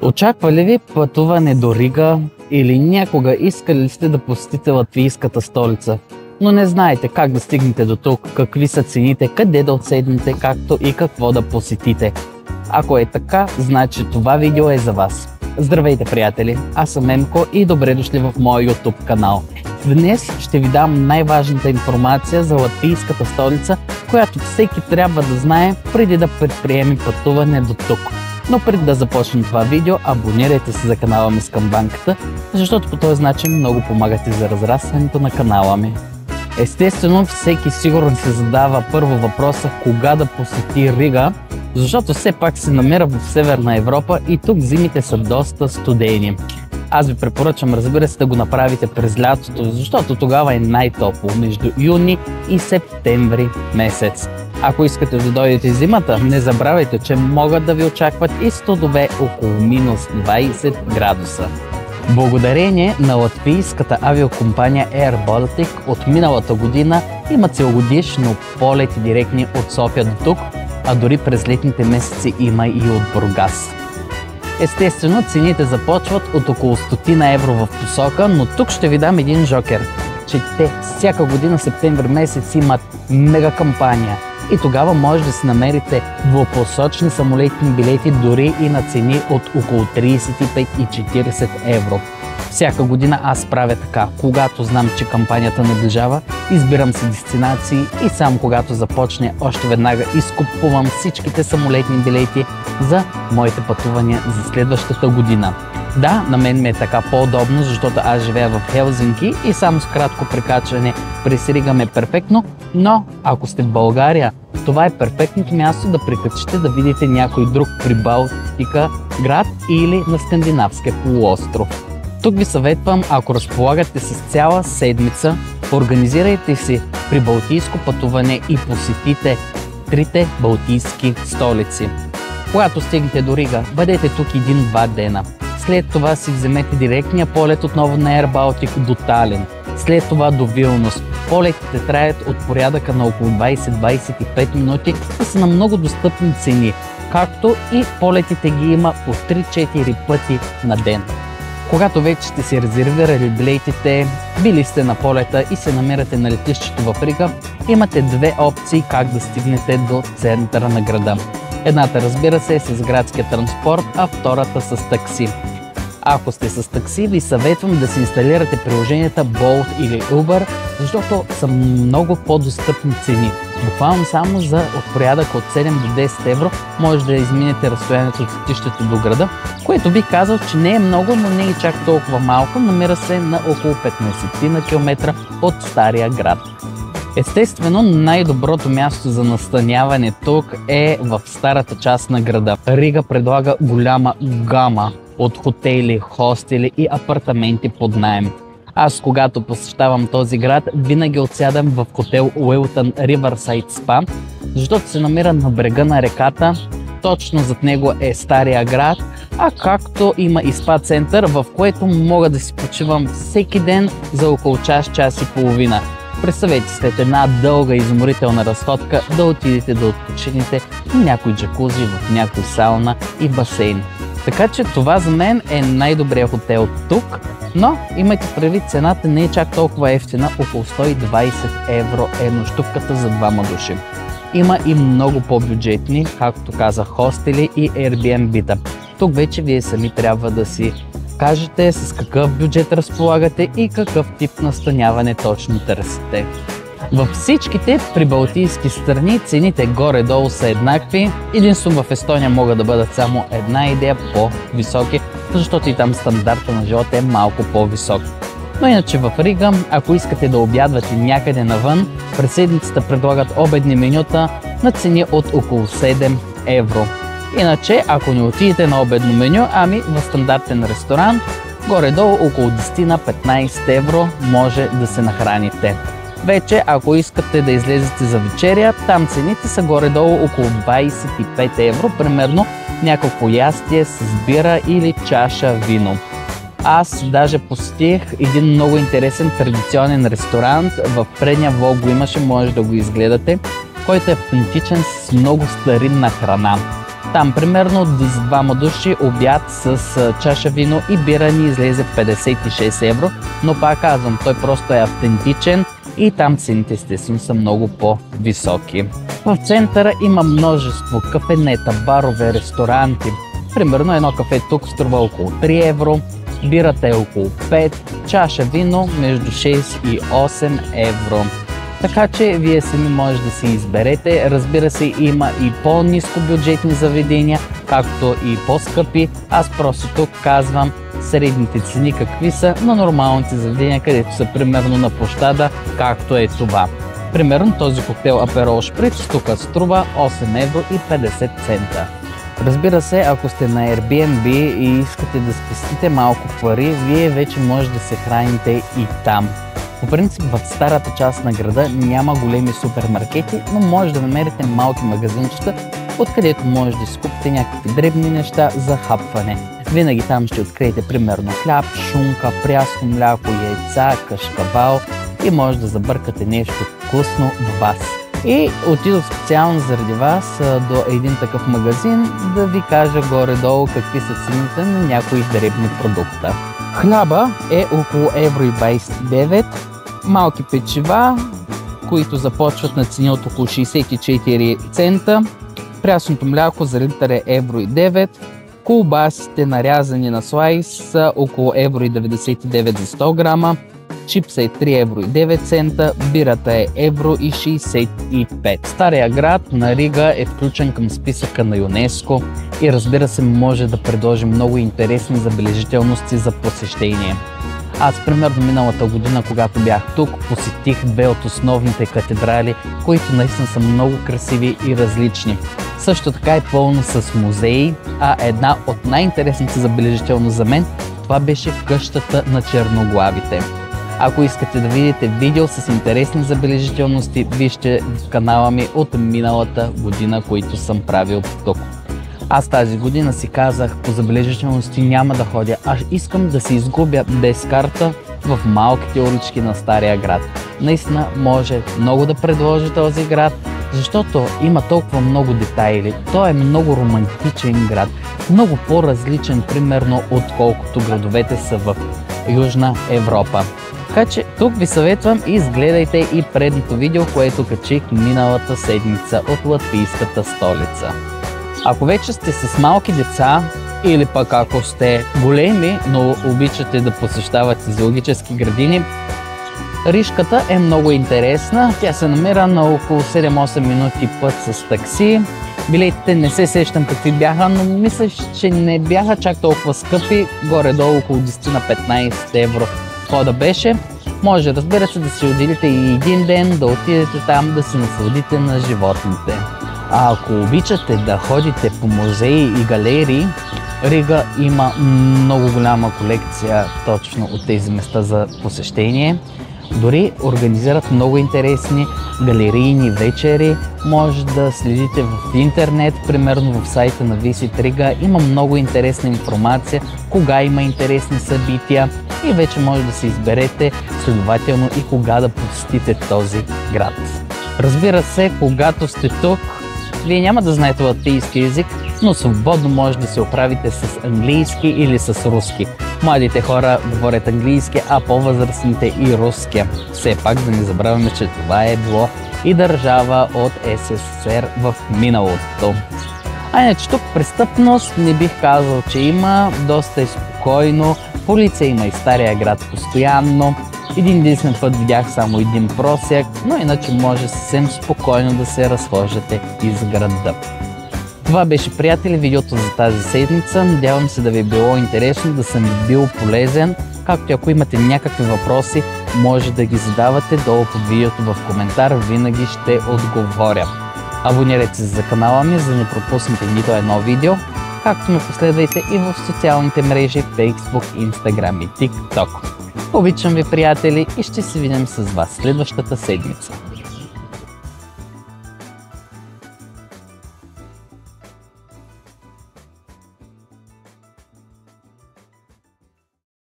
Очаква ли ви пътуване до Рига или някога искали ли сте да посетите латвийската столица, но не знаете как да стигнете до тук, какви са цените, къде да отседнете, както и какво да посетите? Ако е така, значи това видео е за вас. Здравейте, приятели! Аз съм Емко и добре дошли в моя YouTube канал. Днес ще ви дам най-важната информация за латвийската столица, която всеки трябва да знае преди да предприеме пътуване до тук. Но преди да започнем това видео, абонирайте се за канала ми с камбанката, защото по този начин много помагате за разрастването на канала ми. Естествено, всеки сигурно се задава първо въпроса кога да посети Рига, защото все пак се намира в Северна Европа и тук зимите са доста студени. Аз ви препоръчвам, разбира се, да го направите през лятото, защото тогава е най-топло, между юни и септември месец. Ако искате да дойдете зимата, не забравяйте, че могат да ви очакват и студове около минус 20 градуса. Благодарение на латвийската авиокомпания Air Baltic от миналата година има целогодишно полети директни от София до тук, а дори през летните месеци има и от Бургас. Естествено, цените започват от около 100 евро в посока, но тук ще ви дам един жокер, че те всяка година септември месец имат мега кампания и тогава може да си намерите двупосочни самолетни билети дори и на цени от около 35 и 40 евро. Всяка година аз правя така, когато знам, че кампанията наближава, избирам си дестинации и само когато започне, още веднага изкупувам всичките самолетни билети за моите пътувания за следващата година. Да, на мен ми е така по-удобно, защото аз живея в Хелзинки и само с кратко прекачване през Рига ме е перфектно, но ако сте в България, това е перфектното място да прекачите да видите някой друг Прибалтика град или на Скандинавския полуостров. Тук ви съветвам, ако разполагате с цяла седмица, организирайте си прибалтийско пътуване и посетите трите балтийски столици. Когато стигнете до Рига, бъдете тук 1-2 дена. След това си вземете директния полет отново на Air Baltic до Талин. След това до Вилнюс. Полетите траят от порядъка на около 20-25 минути и са на много достъпни цени, както и полетите ги има по 3-4 пъти на ден. Когато вече сте си резервирали билетите, били сте на полета и се намирате на летището в Рига, имате две опции как да стигнете до центъра на града. Едната, разбира се, е с градския транспорт, а втората с такси. Ако сте с такси, ви съветвам да си инсталирате приложенията Bolt или Uber, защото са много по-достъпни цени. Буквално само за от порядък от 7 до 10 евро може да изминете разстоянието от летището до града, което би казал, че не е много, но не е чак толкова малко, намира се на около 15 на километра от стария град. Естествено, най-доброто място за настаняване тук е в старата част на града. Рига предлага голяма гама от хотели, хостели и апартаменти под наем. Аз, когато посещавам този град, винаги отсядам в хотел Уилтън Риверсайд Спа, защото се намира на брега на реката. Точно зад него е стария град, а както има и спа център, в което мога да си почивам всеки ден за около час и половина. Представете след една дълга изморителна разходка да отидете да отпочинете в някой джакузи, в някой сауна и басейн. Така че това за мен е най-добрият хотел тук, но имайте предвид, цената не е чак толкова ефтина, около 120 евро е нощувката за двама души. Има и много по-бюджетни, както казах, хостели и Airbnb-та. Тук вече вие сами трябва да си кажете с какъв бюджет разполагате и какъв тип настаняване точно търсите. Във всичките прибалтийски страни цените горе-долу са еднакви. Единствено в Естония могат да бъдат само една идея по-високи, защото и там стандарта на живота е малко по-висок. Но иначе в Рига, ако искате да обядвате някъде навън, през седмицата предлагат обедни менюта на цени от около 7 евро. Иначе, ако не отидете на обедно меню, ами в стандартен ресторант, горе-долу около 10 на 15 евро може да се нахраните. Вече, ако искате да излезете за вечеря, там цените са горе-долу около 25 евро, примерно някакво ястие с бира или чаша вино. Аз даже посетих един много интересен традиционен ресторант, в предния влог го имаше, може да го изгледате, който е автентичен с много старинна храна. Там примерно с двама души обяд с чаша вино и бира ни излезе 56 евро, но пак казвам, той просто е автентичен и там цените естествено са много по-високи. В центъра има множество кафенета, барове, ресторанти. Примерно едно кафе тук струва около 3 евро, бирата е около 5, чаша вино между 6 и 8 евро. Така че вие сами може да си изберете. Разбира се, има и по-ниско бюджетни заведения, както и по-скъпи. Аз просто тук казвам средните цени какви са на нормалните заведения, където са примерно на площада, както е това. Примерно този коктейл Aperol Spritz тук струва 8 евро и 50 цента. Разбира се, ако сте на Airbnb и искате да спестите малко пари, вие вече може да се храните и там. По принцип в старата част на града няма големи супермаркети, но може да намерите малки магазинчета, откъдето може да си купите някакви дребни неща за хапване. Винаги там ще откриете примерно хляб, шунка, прясно мляко, яйца, кашкавал и може да забъркате нещо вкусно в вас. И отидох специално заради вас до един такъв магазин да ви кажа горе-долу какви са цените на някои дребни продукта. Хляба е около евро и 29, малки печива, които започват на цени от около 64 цента, прясното мляко за литър е евро и 9, колбасите нарязани на слайс са около евро и 99 за 100 грама, чипса е 3 евро и 9 цента, бирата е евро и 65. Стария град на Рига е включен към списъка на ЮНЕСКО и разбира се може да предложи много интересни забележителности за посещение. Аз примерно миналата година, когато бях тук, посетих две от основните катедрали, които наистина са много красиви и различни. Също така е пълно с музеи, а една от най-интересните забележителности за мен, това беше къщата на черноглавите. Ако искате да видите видео с интересни забележителности, вижте в канала ми от миналата година, които съм правил тук. Аз тази година си казах, по забележителности няма да ходя, аз искам да се изгубя без карта в малките улички на Стария град. Наистина може много да предложи този град, защото има толкова много детайли. Той е много романтичен град, много по-различен примерно отколкото градовете са в Южна Европа. Така че тук ви съветвам и изгледайте и предното видео, което качих миналата седмица от латвийската столица. Ако вече сте с малки деца или пък ако сте големи, но обичате да посещавате зоологически градини, Ришката е много интересна. Тя се намира на около 7-8 минути път с такси. Билетите не се сещам какви бяха, но мисля, че не бяха чак толкова скъпи. Горе-долу около 10 на 15 евро входа беше. Може, разбира се, да си отделите и един ден, да отидете там, да се насладите на животните. А ако обичате да ходите по музеи и галерии, Рига има много голяма колекция точно от тези места за посещение. Дори организират много интересни галерийни вечери. Може да следите в интернет, примерно в сайта на Visit Riga. Има много интересна информация, кога има интересни събития и вече може да се изберете следователно и кога да посетите този град. Разбира се, когато сте тук, вие няма да знаете латвийски език, но свободно може да се оправите с английски или с руски. Младите хора говорят английски, а по-възрастните и руски. Все пак да не забравяме, че това е било и държава от СССР в миналото. А иначе тук престъпност не бих казал, че има, доста е спокойно, полиция има и Стария град постоянно. Един път видях само един просяк, но иначе може съвсем спокойно да се разхождате из града. Това беше, приятели, видеото за тази седмица. Надявам се да ви е било интересно, да съм бил полезен. Както и ако имате някакви въпроси, може да ги задавате долу под видеото в коментар. Винаги ще отговоря. Абонирайте се за канала ми, за да не пропуснете нито едно видео. Както ме последвайте и в социалните мрежи Facebook, Instagram и TikTok. Обичам ви, приятели, и ще се видим с вас следващата седмица.